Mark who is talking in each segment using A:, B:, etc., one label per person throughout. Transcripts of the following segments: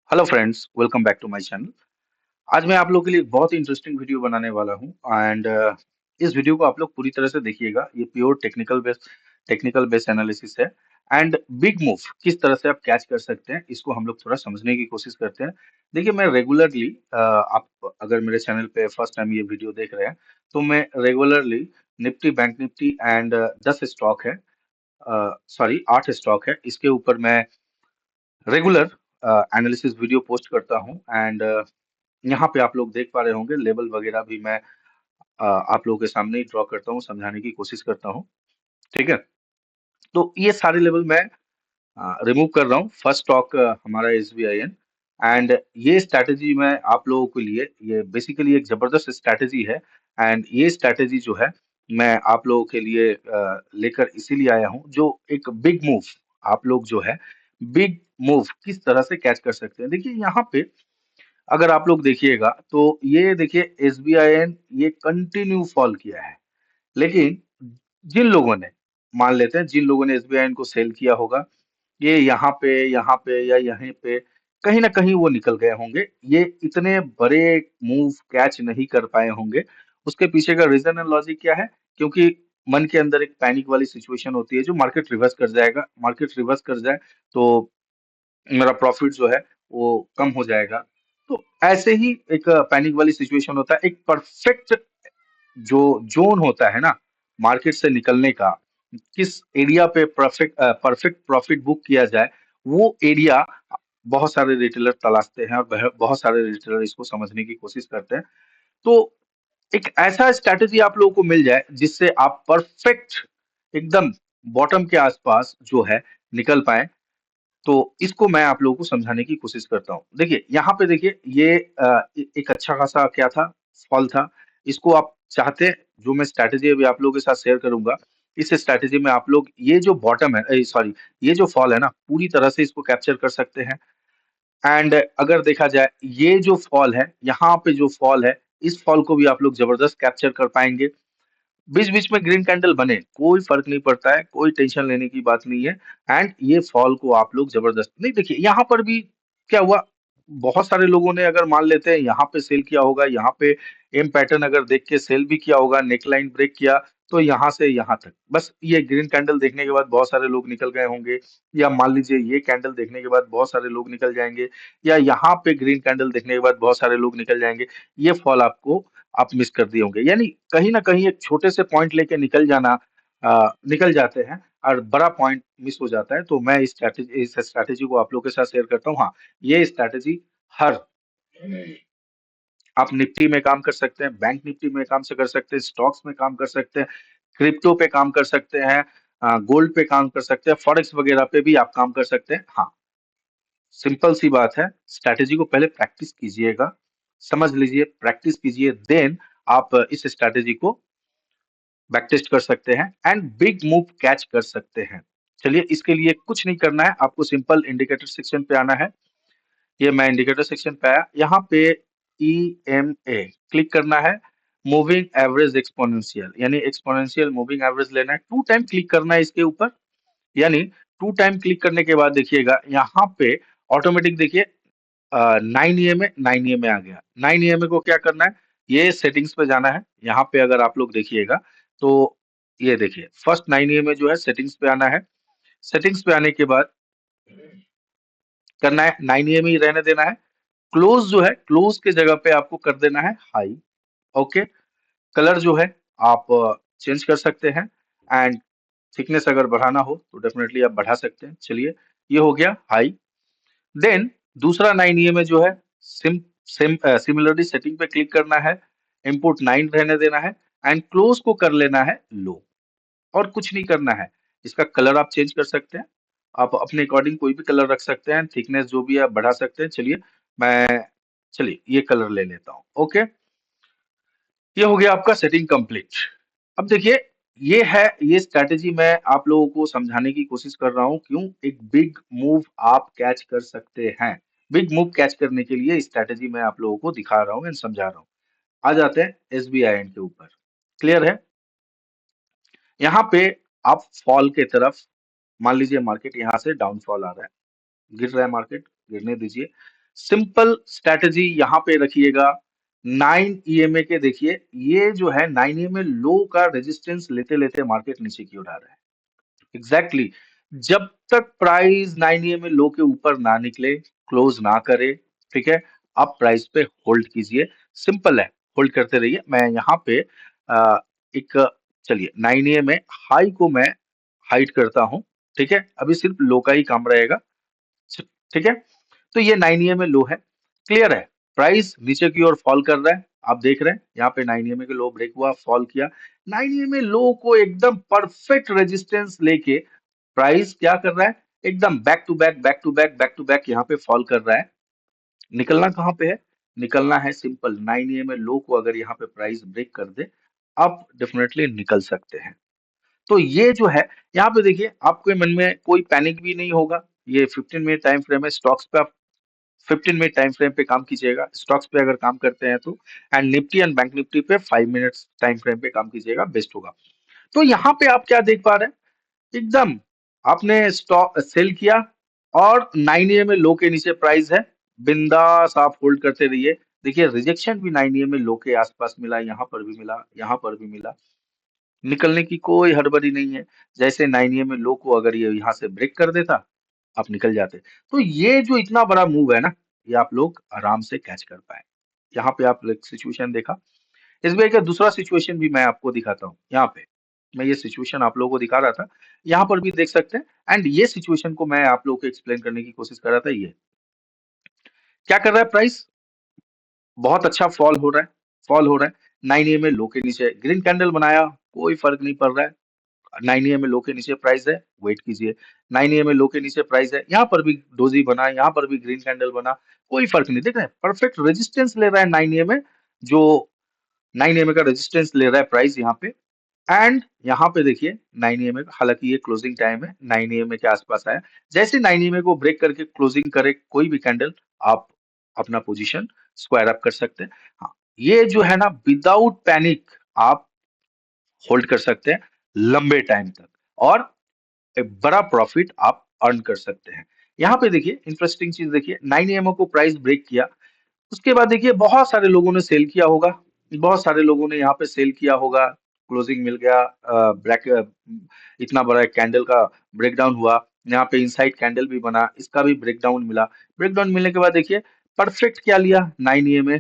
A: Hello friends, welcome back to my channel. आज मैं आप लोगों के लिए एक बहुत ही इंटरेस्टिंग वीडियो बनाने वाला हूं एंड इस वीडियो को आप लोग पूरी तरह से देखिएगा। ये प्योर टेक्निकल बेस्ड एनालिसिस है एंड बिग मूव किस तरह से आप कैच कर सकते हैं इसको हम लोग थोड़ा समझने की कोशिश करते हैं। देखिए, मैं रेगुलरली आप अगर मेरे चैनल पे फर्स्ट टाइम ये वीडियो देख रहे हैं तो मैं regularly Nifty, bank Nifty and 10 stock है, सॉरी 8 स्टॉक है, इसके ऊपर मैं रेगुलर एनालिसिस वीडियो पोस्ट करता हूं एंड यहाँ पे आप लोग देख पा रहे होंगे लेवल वगैरह भी मैं आप लोगों के सामने ही ड्रॉ करता हूँ, समझाने की कोशिश करता हूँ। ठीक है, तो ये सारे लेवल मैं रिमूव कर रहा हूँ। फर्स्ट स्टॉक हमारा SBIN एंड ये स्ट्रैटेजी मैं आप लोगों के लिए, ये बेसिकली एक जबरदस्त स्ट्रैटेजी है एंड ये स्ट्रैटेजी जो है मैं आप लोगों के लिए लेकर इसीलिए आया हूँ, जो एक बिग मूव आप लोग जो है बिग मूव किस तरह से कैच कर सकते हैं। देखिए, यहाँ पे अगर आप लोग देखिएगा तो ये देखिए SBIN ये कंटिन्यू फॉल किया है, लेकिन जिन लोगों ने, मान लेते हैं जिन लोगों ने SBIN को सेल किया होगा, ये यहाँ पे या यहीं पे कहीं ना कहीं वो निकल गए होंगे। ये इतने बड़े मूव कैच नहीं कर पाए होंगे। उसके पीछे का रीजन एंड लॉजिक क्या है? क्योंकि मन के अंदर एक पैनिक वाली सिचुएशन होती है, जो मार्केट रिवर्स कर जाएगा, मार्केट रिवर्स कर जाए तो मेरा प्रॉफिट जो है वो कम हो जाएगा। तो ऐसे ही एक पैनिक वाली सिचुएशन होता है। एक परफेक्ट जो जोन होता है ना मार्केट से निकलने का, किस एरिया पे परफेक्ट परफेक्ट प्रॉफिट बुक किया जाए, वो एरिया बहुत सारे रिटेलर तलाशते हैं और बहुत सारे रिटेलर इसको समझने की कोशिश करते हैं। तो एक ऐसा स्ट्रैटेजी आप लोगों को मिल जाए जिससे आप परफेक्ट एकदम बॉटम के आसपास जो है निकल पाए, तो इसको मैं आप लोगों को समझाने की कोशिश करता हूँ। देखिए, यहाँ पे देखिए ये एक अच्छा खासा क्या था, फॉल था। इसको आप चाहते हैं, जो मैं स्ट्रैटेजी अभी आप लोगों के साथ शेयर करूंगा, इस स्ट्रैटेजी में आप लोग ये जो बॉटम है, सॉरी, ये जो फॉल है ना, पूरी तरह से इसको कैप्चर कर सकते हैं। एंड अगर देखा जाए ये जो फॉल है, यहाँ पे जो फॉल है, इस फॉल को भी आप लोग जबरदस्त कैप्चर कर पाएंगे। बीच बीच में ग्रीन कैंडल बने कोई फर्क नहीं पड़ता है, कोई टेंशन लेने की बात नहीं है। एंड ये फॉल को आप लोग जबरदस्त नहीं, देखिए यहाँ पर भी क्या हुआ, बहुत सारे लोगों ने अगर मान लेते हैं यहाँ पे सेल किया होगा, यहाँ पे एम पैटर्न अगर देख के सेल भी किया होगा, नेकलाइन ब्रेक किया, तो यहाँ से यहाँ तक बस ये ग्रीन कैंडल देखने के बाद बहुत सारे लोग निकल गए होंगे, या मान लीजिए ये कैंडल देखने के बाद बहुत सारे लोग निकल जाएंगे, या यहाँ पे ग्रीन कैंडल देखने के बाद बहुत सारे लोग निकल जाएंगे। ये फॉल आपको आप मिस कर दिए होंगे, यानी कहीं ना कहीं एक छोटे से पॉइंट लेके निकल जाना, निकल जाते हैं और बड़ा पॉइंट मिस हो जाता है। तो मैं इस स्ट्रैटेजी को आप लोग के साथ शेयर करता हूँ। हाँ, ये स्ट्रैटेजी हर, आप निफ्टी में काम कर सकते हैं, बैंक निफ्टी में काम से कर सकते हैं, स्टॉक्स में काम कर सकते हैं, क्रिप्टो पे काम कर सकते हैं, गोल्ड पे काम कर सकते हैं, फॉरेक्स वगैरह पे भी आप काम कर सकते हैं। हाँ, सिंपल सी बात है, स्ट्रैटेजी को पहले प्रैक्टिस कीजिएगा, समझ लीजिए, प्रैक्टिस कीजिए, देन आप इस स्ट्रैटेजी को बैक टेस्ट कर सकते हैं एंड बिग मूव कैच कर सकते हैं। चलिए, इसके लिए कुछ नहीं करना है, आपको सिंपल इंडिकेटर सेक्शन पे आना है। ये मैं इंडिकेटर सेक्शन पे आया, यहाँ पे EMA क्लिक करना है। मूविंग एवरेज एक्सपोनेंशियल, यानी एक्सपोनेंशियल मूविंग एवरेज लेना है, 2 टाइम क्लिक करना है इसके ऊपर। यानी 2 टाइम क्लिक करने के बाद देखिएगा यहाँ पे ऑटोमेटिक देखिए 9 EMA आ गया। 9 EMA को क्या करना है, ये सेटिंग्स पे जाना है। यहाँ पे अगर आप लोग देखिएगा तो ये देखिए फर्स्ट 9 EMA जो है सेटिंग्स पे आना है। सेटिंग्स पे आने के बाद करना है 9 EMA ही रहने देना है। क्लोज जो है, क्लोज के जगह पे आपको कर देना है हाई। ओके, कलर जो है आप चेंज कर सकते हैं एंड थिकनेस अगर बढ़ाना हो तो डेफिनेटली आप बढ़ा सकते हैं। चलिए, ये हो गया हाई। देन दूसरा 9 EMA जो है, सिम सिम सिमिलरली सेटिंग पे क्लिक करना है, इनपुट 9 रहने देना है एंड क्लोज को कर लेना है लो, और कुछ नहीं करना है। इसका कलर आप चेंज कर सकते हैं, आप अपने अकॉर्डिंग कोई भी कलर रख सकते हैं, थिकनेस जो भी है आप बढ़ा सकते हैं। चलिए, मैं चलिए ये कलर ले लेता हूँ। ओके, ये हो गया आपका सेटिंग कंप्लीट। अब देखिए, ये है, ये स्ट्रैटेजी मैं आप लोगों को समझाने की कोशिश कर रहा हूँ, क्यों एक बिग मूव आप कैच कर सकते हैं। बिग मूव कैच करने के लिए स्ट्रैटेजी मैं आप लोगों को दिखा रहा हूँ एंड समझा रहा हूँ। आ जाते हैं SBIN के ऊपर। क्लियर है? यहाँ पे आप फॉल के तरफ, मान लीजिए मार्केट यहाँ से डाउनफॉल आ रहा है, गिर रहा है मार्केट, गिरने दीजिए। सिंपल स्ट्रैटेजी यहाँ पे रखिएगा। 9 ईएमए के देखिए, ये जो है 9 ईएमए लो का रेजिस्टेंस लेते लेते मार्केट नीचे की ओर आ रहा है। Exactly exactly. जब तक प्राइस 9 ईएमए लो के ऊपर ना निकले, क्लोज ना करे, ठीक है, आप प्राइस पे होल्ड कीजिए। सिंपल है, होल्ड करते रहिए। मैं यहाँ पे एक, चलिए 9 ईएमए हाई को मैं हाइड करता हूँ, ठीक है, अभी सिर्फ लो का ही काम रहेगा, ठीक है। तो ये 9 ईएमए लो है, क्लियर है। प्राइस नीचे की ओर फॉल कर रहा है, आप देख रहे हैं यहाँ पे 9 ईएमए के लो ब्रेक हुआ, फॉल किया। 9 ईएमए लो को एकदम परफेक्ट रेजिस्टेंस लेके प्राइस क्या कर रहा है, एकदम back to back back to back back to back यहाँ पे फॉल कर रहा है। निकलना कहाँ पे है, निकलना है सिंपल 9 ईएमए लो को अगर यहाँ पे प्राइस ब्रेक कर दे, आप डेफिनेटली निकल सकते हैं। तो ये जो है, यहाँ पे देखिए आपके मन में कोई पैनिक भी नहीं होगा। ये 15 मिनट टाइम फ्रेम है, स्टॉक्स पे आप 15 मिनट टाइम फ्रेम पे काम कीजिएगा, स्टॉक्स पे अगर काम करते हैं तो। And Nifty and bank Nifty पे 5 मिनट्स टाइम फ्रेम पे काम कीजिएगा, बेस्ट होगा। तो यहाँ पे आप क्या देख पा रहे हैं, एकदम आपने स्टॉक सेल किया और 9 ईएमए लो के नीचे प्राइस है, बिंदास आप होल्ड करते रहिए। देखिए रिजेक्शन भी 9 ईएमए लो के आसपास मिला, यहाँ पर भी मिला, यहाँ पर भी मिला, निकलने की कोई हड़बड़ी नहीं है। जैसे 9 ईएमए लो को अगर ये यहाँ से ब्रेक कर देता, आप निकल जाते। तो ये जो इतना बड़ा मूव है ना, ये आप लोग आराम से कैच कर पाए। यहाँ पे आप एक सिचुएशन देखा। एसबीआई का दूसरा सिचुएशन भी मैं आपको दिखाता हूँ। यहाँ पे मैं ये सिचुएशन आप लोगों को दिखा रहा था, यहाँ पर भी देख सकते हैं। एंड ये सिचुएशन को मैं आप लोगों को एक्सप्लेन करने की कोशिश कर रहा था। ये क्या कर रहा है, प्राइस बहुत अच्छा फॉल हो रहा है, फॉल हो रहा है। 9 ईएमए लो के नीचे ग्रीन कैंडल बनाया, कोई फर्क नहीं पड़ रहा है। 9 ईएमए लो के नीचे प्राइस है, वेट कीजिए। 9 ईएमए लो के नीचे प्राइस है, यहाँ पर भी डोजी बना, यहाँ पर भी ग्रीन कैंडल बना, कोई फर्क नहीं। देख रहे हैं, परफेक्ट रेजिस्टेंस ले रहा है 9 ईएमए, जो 9 ईएमए का रेजिस्टेंस ले रहा है प्राइस यहाँ पे। एंड यहाँ पे देखिए 9 ईएमए का, हालांकि ये क्लोजिंग टाइम है, 9 ईएमए के आसपास आया। जैसे 9 ईएमए को ब्रेक करके क्लोजिंग करे कोई भी कैंडल, आप अपना पोजीशन स्क्वायर अप कर सकते हैं। हाँ, ये जो है ना, विदाउट पैनिक आप होल्ड कर सकते हैं लंबे टाइम तक, और एक बड़ा प्रॉफिट आप अर्न कर सकते हैं। यहाँ पे देखिए इंटरेस्टिंग चीज देखिए, 9 ईएमओ को प्राइस ब्रेक किया, उसके बाद देखिए बहुत सारे लोगों ने सेल किया होगा, बहुत सारे लोगों ने यहाँ पे सेल किया होगा, क्लोजिंग मिल गया, ब्रेक, इतना बड़ा एक कैंडल का ब्रेकडाउन हुआ, यहाँ पे इनसाइड कैंडल भी बना, इसका भी ब्रेकडाउन मिला। ब्रेकडाउन मिलने के बाद देखिए परफेक्ट क्या लिया, 9 ईएमए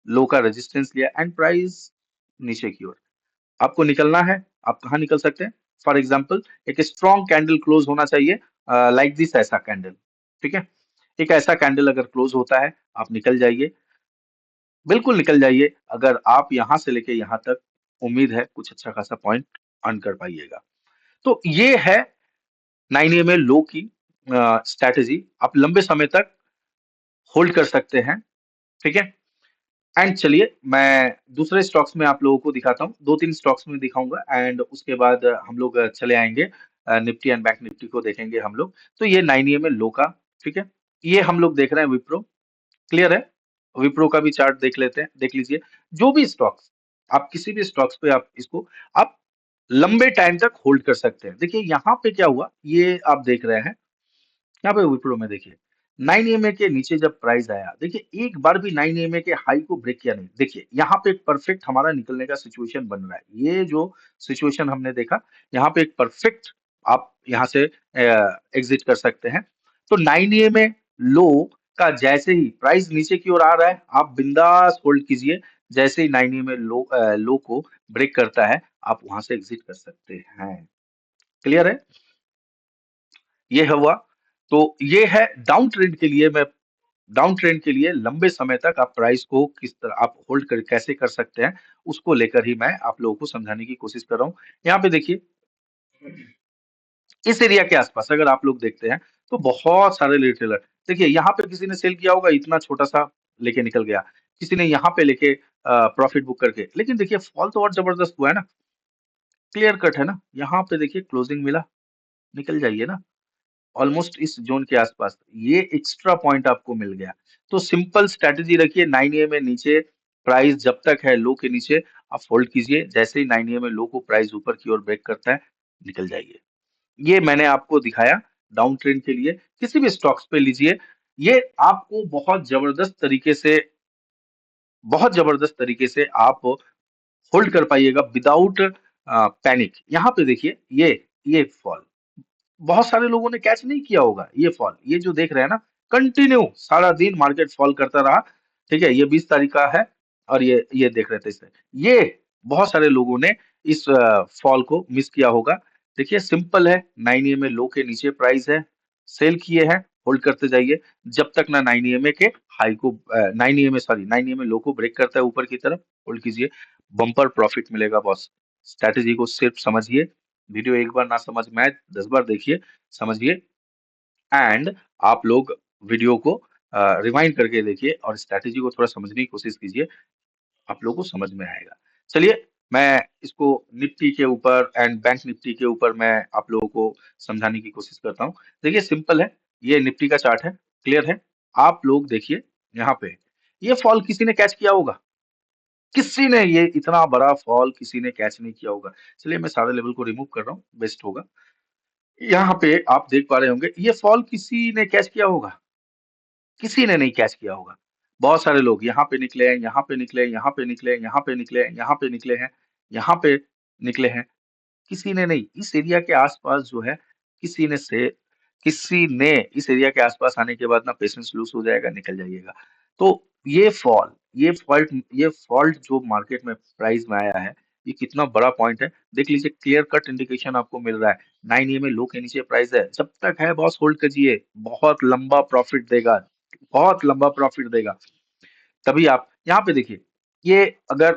A: लो का रेजिस्टेंस लिया एंड प्राइस नीचे की ओर। आपको निकलना है, आप कहाँ निकल सकते हैं, फॉर एग्जाम्पल एक स्ट्रॉन्ग कैंडल क्लोज होना चाहिए, लाइक दिस, ऐसा कैंडल, ठीक है। एक ऐसा कैंडल अगर क्लोज होता है, आप निकल जाइए, बिल्कुल निकल जाइए। अगर आप यहाँ से लेके यहाँ तक, उम्मीद है कुछ अच्छा खासा पॉइंट अर्न कर पाइएगा। तो ये है 9 ईएमए लो की स्ट्रैटेजी, आप लंबे समय तक होल्ड कर सकते हैं, ठीक है। एंड चलिए मैं दूसरे स्टॉक्स में आप लोगों को दिखाता हूँ, 2-3 स्टॉक्स में दिखाऊंगा एंड उसके बाद हम लोग चले आएंगे निफ्टी एंड बैंक निफ्टी को देखेंगे हम लोग। तो ये 9 ईएमए लो का, ठीक है। ये हम लोग देख रहे हैं विप्रो, क्लियर है। विप्रो का भी चार्ट देख लेते हैं, देख लीजिए। जो भी स्टॉक्स, आप किसी भी स्टॉक्स पे आप इसको आप लंबे टाइम तक होल्ड कर सकते हैं। देखिए यहाँ पे क्या हुआ, ये आप देख रहे हैं, यहाँ पे विप्रो में देखिए 9 ईएमए के नीचे जब प्राइस आया, देखिए एक बार भी 9 ईएमए के हाई को ब्रेक किया नहीं। देखिए यहाँ पे एक परफेक्ट हमारा निकलने का सिचुएशन बन रहा है। ये जो सिचुएशन हमने देखा, यहाँ पे एक परफेक्ट, आप यहाँ से एग्जिट कर सकते हैं। तो 9 ईएमए लो का जैसे ही प्राइस नीचे की ओर आ रहा है, आप बिंदास होल्ड कीजिए। जैसे ही 9 ईएमए लो को ब्रेक करता है, आप वहां से एग्जिट कर सकते हैं, क्लियर है। ये हुआ। तो ये है डाउन ट्रेंड के लिए, मैं डाउन ट्रेंड के लिए लंबे समय तक आप प्राइस को किस तरह आप होल्ड कर कैसे कर सकते हैं, उसको लेकर ही मैं आप लोगों को समझाने की कोशिश कर रहा हूँ। यहाँ पे देखिए इस एरिया के आसपास अगर आप लोग देखते हैं, तो बहुत सारे रिटेलर, देखिए यहाँ पे किसी ने सेल किया होगा, इतना छोटा सा लेके निकल गया, किसी ने यहाँ पे लेके प्रॉफिट बुक करके, लेकिन देखिए फॉल तो और जबरदस्त हुआ है ना, क्लियर कट है ना। यहाँ पे देखिए क्लोजिंग मिला, निकल जाइए ना, ऑलमोस्ट इस जोन के आसपास, ये एक्स्ट्रा पॉइंट आपको मिल गया। तो सिंपल स्ट्रैटेजी रखिए, 9 ए में नीचे प्राइस जब तक है लो के नीचे, आप होल्ड कीजिए। जैसे ही 9 ए में लो को प्राइस ऊपर की ओर ब्रेक करता है, निकल जाइए। ये मैंने आपको दिखाया डाउन ट्रेंड के लिए, किसी भी स्टॉक्स पे लीजिए, ये आपको बहुत जबरदस्त तरीके से आप होल्ड कर पाइएगा विदाउट पैनिक। यहाँ पे देखिए ये फॉल बहुत सारे लोगों ने कैच नहीं किया होगा। ये फॉल, ये जो देख रहे हैं ना, कंटिन्यू सारा दिन मार्केट फॉल करता रहा। ठीक है, ये 20 तारीख का है और ये देख रहे थे इसे। ये बहुत सारे लोगों ने इस फॉल को मिस किया होगा। देखिए सिंपल है, 9 EMA लो के नीचे प्राइस है, सेल किए हैं, होल्ड करते जाइए जब तक ना 9 EMA के हाई को 9 EMA लो को ब्रेक करता है ऊपर की तरफ, होल्ड कीजिए। बम्पर प्रॉफिट मिलेगा बॉस। स्ट्रैटेजी को सिर्फ समझिए, वीडियो एक बार ना समझ में आए 10 बार देखिए, समझिए, एंड आप लोग वीडियो को रिवाइंड करके देखिए और स्ट्रैटेजी को थोड़ा समझने की कोशिश कीजिए, आप लोगों को समझ में आएगा। चलिए, मैं इसको निफ्टी के ऊपर एंड बैंक निफ्टी के ऊपर मैं आप लोगों को समझाने की कोशिश करता हूँ। देखिए सिंपल है, ये निफ्टी का चार्ट है, क्लियर है। आप लोग देखिए यहाँ पे, ये फॉल किसी ने कैच किया होगा? किसी ने ये इतना बड़ा फॉल किसी ने कैच नहीं किया होगा। चलिए मैं सारे लेवल को रिमूव कर रहा हूँ, बेस्ट होगा। यहाँ पे आप देख पा रहे होंगे, ये फॉल किसी ने कैच किया होगा? किसी ने नहीं कैच किया होगा। बहुत सारे लोग यहाँ पे निकले हैं, यहाँ पे निकले, यहाँ पे निकले, यहाँ पे निकले, यहाँ पे निकले हैं, यहाँ पे निकले हैं। किसी ने नहीं। इस एरिया के आसपास जो है, किसी ने से किसी ने इस एरिया के आसपास आने के बाद ना पेशेंस लूज हो जाएगा, निकल जाइएगा। तो ये फॉल्ट जो मार्केट में प्राइस में आया है, ये कितना बड़ा पॉइंट है देख लीजिए। क्लियर कट इंडिकेशन आपको मिल रहा है। 9 EMA लो के नीचे प्राइस है, जब तक है बॉस होल्ड कीजिए, बहुत लंबा प्रॉफिट देगा। तभी आप यहाँ पे देखिए, ये अगर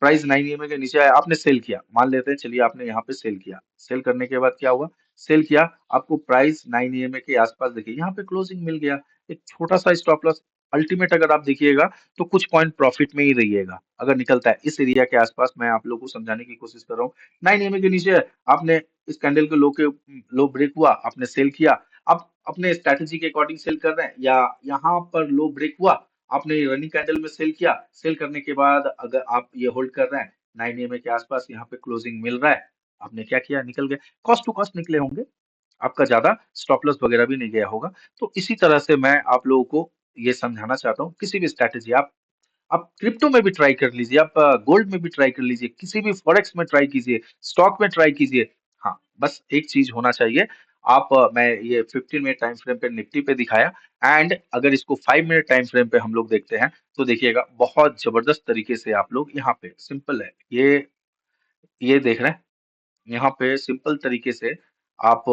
A: प्राइस 9 EMA के नीचे आया, आपने सेल किया, मान लेते हैं, चलिए आपने यहाँ पे सेल किया, सेल करने के बाद क्या हुआ? सेल किया, आपको प्राइस 9 EMA के आसपास देखिए, यहाँ पे क्लोजिंग मिल गया, एक छोटा सा स्टॉप लॉस। अल्टीमेट अगर आप देखिएगा तो कुछ पॉइंट प्रॉफिट में ही रहिएगा अगर निकलता है इस एरिया के आसपास। मैं आप लोगों को समझाने की कोशिश कर रहा हूँ। 9 EMA के नीचे आपने इस कैंडल के लो ब्रेक हुआ, आपने सेल किया। आप अपने स्ट्रैटेजी के अकॉर्डिंग सेल कर रहे हैं, या यहाँ पर लो ब्रेक हुआ, आपने रनिंग कैंडल में सेल किया, सेल करने के बाद अगर आप ये होल्ड कर रहे हैं 9 EMA के आसपास, यहाँ पे क्लोजिंग मिल रहा है, आपने क्या किया? निकल गए। कॉस्ट टू कॉस्ट निकले होंगे, आपका ज्यादा स्टॉप लॉस वगैरह भी नहीं गया होगा। तो इसी तरह से मैं आप लोगों को ये समझाना चाहता हूँ, किसी भी स्ट्रैटेजी आप क्रिप्टो में भी ट्राई कर लीजिए, आप गोल्ड में भी ट्राई कर लीजिए, किसी भी फॉरेक्स में ट्राई कीजिए, स्टॉक में ट्राई कीजिए। हाँ, बस एक चीज होना चाहिए। मैं ये 15 मिनट टाइम फ्रेम पे निफ्टी पे दिखाया, एंड अगर इसको 5 मिनट टाइम फ्रेम पे हम लोग देखते हैं तो देखिएगा बहुत जबरदस्त तरीके से आप लोग यहाँ पे, सिंपल है, ये देख रहे हैं, यहाँ पे सिंपल तरीके से आप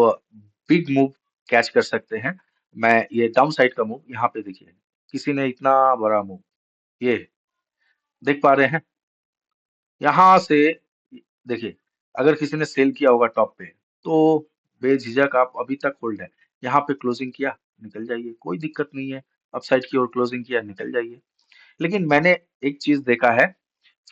A: बिग मूव कैच कर सकते हैं। मैं ये डाउन साइड का मूव यहाँ पे देखिए, किसी ने इतना बड़ा मूव, ये देख पा रहे हैं? यहाँ से देखिए, अगर किसी ने सेल किया होगा टॉप पे, तो बेझिझक आप अभी तक होल्ड है। यहाँ पे क्लोजिंग किया, निकल जाइए, कोई दिक्कत नहीं है। अपसाइड की ओर क्लोजिंग किया, निकल जाइए। लेकिन मैंने एक चीज देखा है,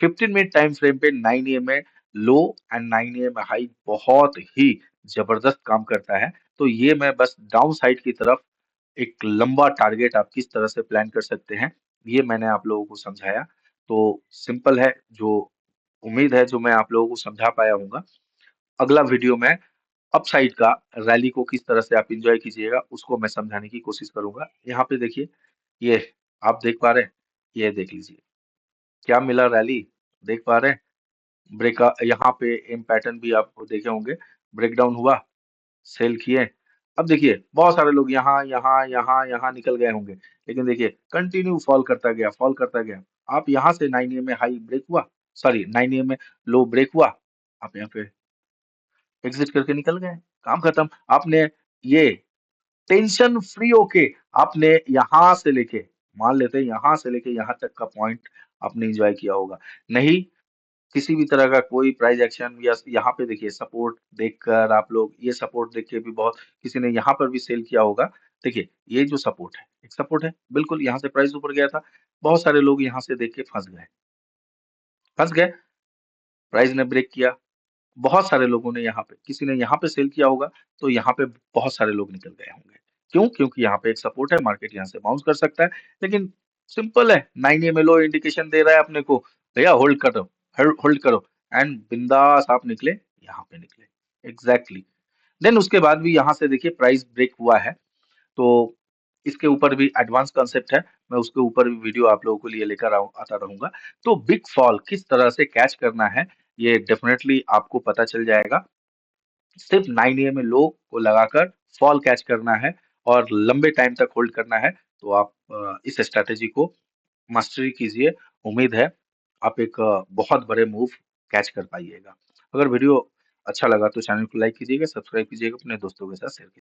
A: 15 मिनट टाइम फ्रेम पे 9 EMA low and 9 EMA high बहुत ही जबरदस्त काम करता है। तो ये मैं बस डाउन साइड की तरफ एक लंबा टारगेट आप किस तरह से प्लान कर सकते हैं, ये मैंने आप लोगों को समझाया। तो सिंपल है, जो उम्मीद है जो मैं आप लोगों को समझा पाया हूँगा। अगला वीडियो में अपसाइड का रैली को किस तरह से आप एंजॉय कीजिएगा उसको मैं समझाने की कोशिश करूंगा। यहाँ पे देखिए, ये आप देख पा रहे हैं, ये देख लीजिए क्या मिला रैली, देख पा रहे हैं? ब्रेक, यहाँ पे एम पैटर्न भी आप देखे होंगे, ब्रेकडाउन हुआ, सेल किए। अब देखिए बहुत सारे लोग यहाँ यहाँ यहाँ यहाँ निकल गए होंगे, लेकिन देखिए कंटिन्यू फॉल करता गया, फॉल करता गया। आप यहाँ से 9 EMA हाई ब्रेक हुआ, सॉरी 9 EMA लो ब्रेक हुआ, आप यहाँ पे एग्जिट करके निकल गए, काम खत्म। आपने ये टेंशन फ्री होके आपने यहाँ से लेके, मान लेते हैं यहाँ से लेके यहाँ तक का पॉइंट आपने एंजॉय किया होगा। नहीं, किसी भी तरह का कोई प्राइस एक्शन, या यहाँ पे देखिए सपोर्ट देखकर आप लोग, ये सपोर्ट देख के भी बहुत किसी ने यहाँ पर भी सेल किया होगा। देखिए ये जो सपोर्ट है, एक सपोर्ट है, बिल्कुल यहाँ से प्राइस ऊपर गया था, बहुत सारे लोग यहाँ से देख के फंस गए, प्राइस ने ब्रेक किया, बहुत सारे लोगों ने यहाँ पे, किसी ने यहाँ पे सेल किया होगा, तो यहाँ पे बहुत सारे लोग निकल गए होंगे। क्यों? क्योंकि यहाँ पे एक सपोर्ट है, मार्केट यहाँ से बाउंस कर सकता है। लेकिन सिंपल है, 9 EMA लो इंडिकेशन दे रहा है अपने को, भैया होल्ड करो, एंड बिंदास आप निकले, यहाँ पे निकले, एग्जैक्टली। देन उसके बाद भी यहाँ से देखिए प्राइस ब्रेक हुआ है, तो इसके ऊपर भी एडवांस कॉन्सेप्ट है, मैं उसके ऊपर भी वीडियो आप लोगों के लिए लेकर आता रहूंगा। तो बिग फॉल किस तरह से कैच करना है, ये डेफिनेटली आपको पता चल जाएगा। सिर्फ 9 AM में लो को लगाकर फॉल कैच करना है और लंबे टाइम तक होल्ड करना है, तो आप इस स्ट्रैटेजी को मास्टरी कीजिए। उम्मीद है आप एक बहुत बड़े मूव कैच कर पाइएगा। अगर वीडियो अच्छा लगा तो चैनल को लाइक कीजिएगा, सब्सक्राइब कीजिएगा, अपने दोस्तों के साथ शेयर कीजिएगा।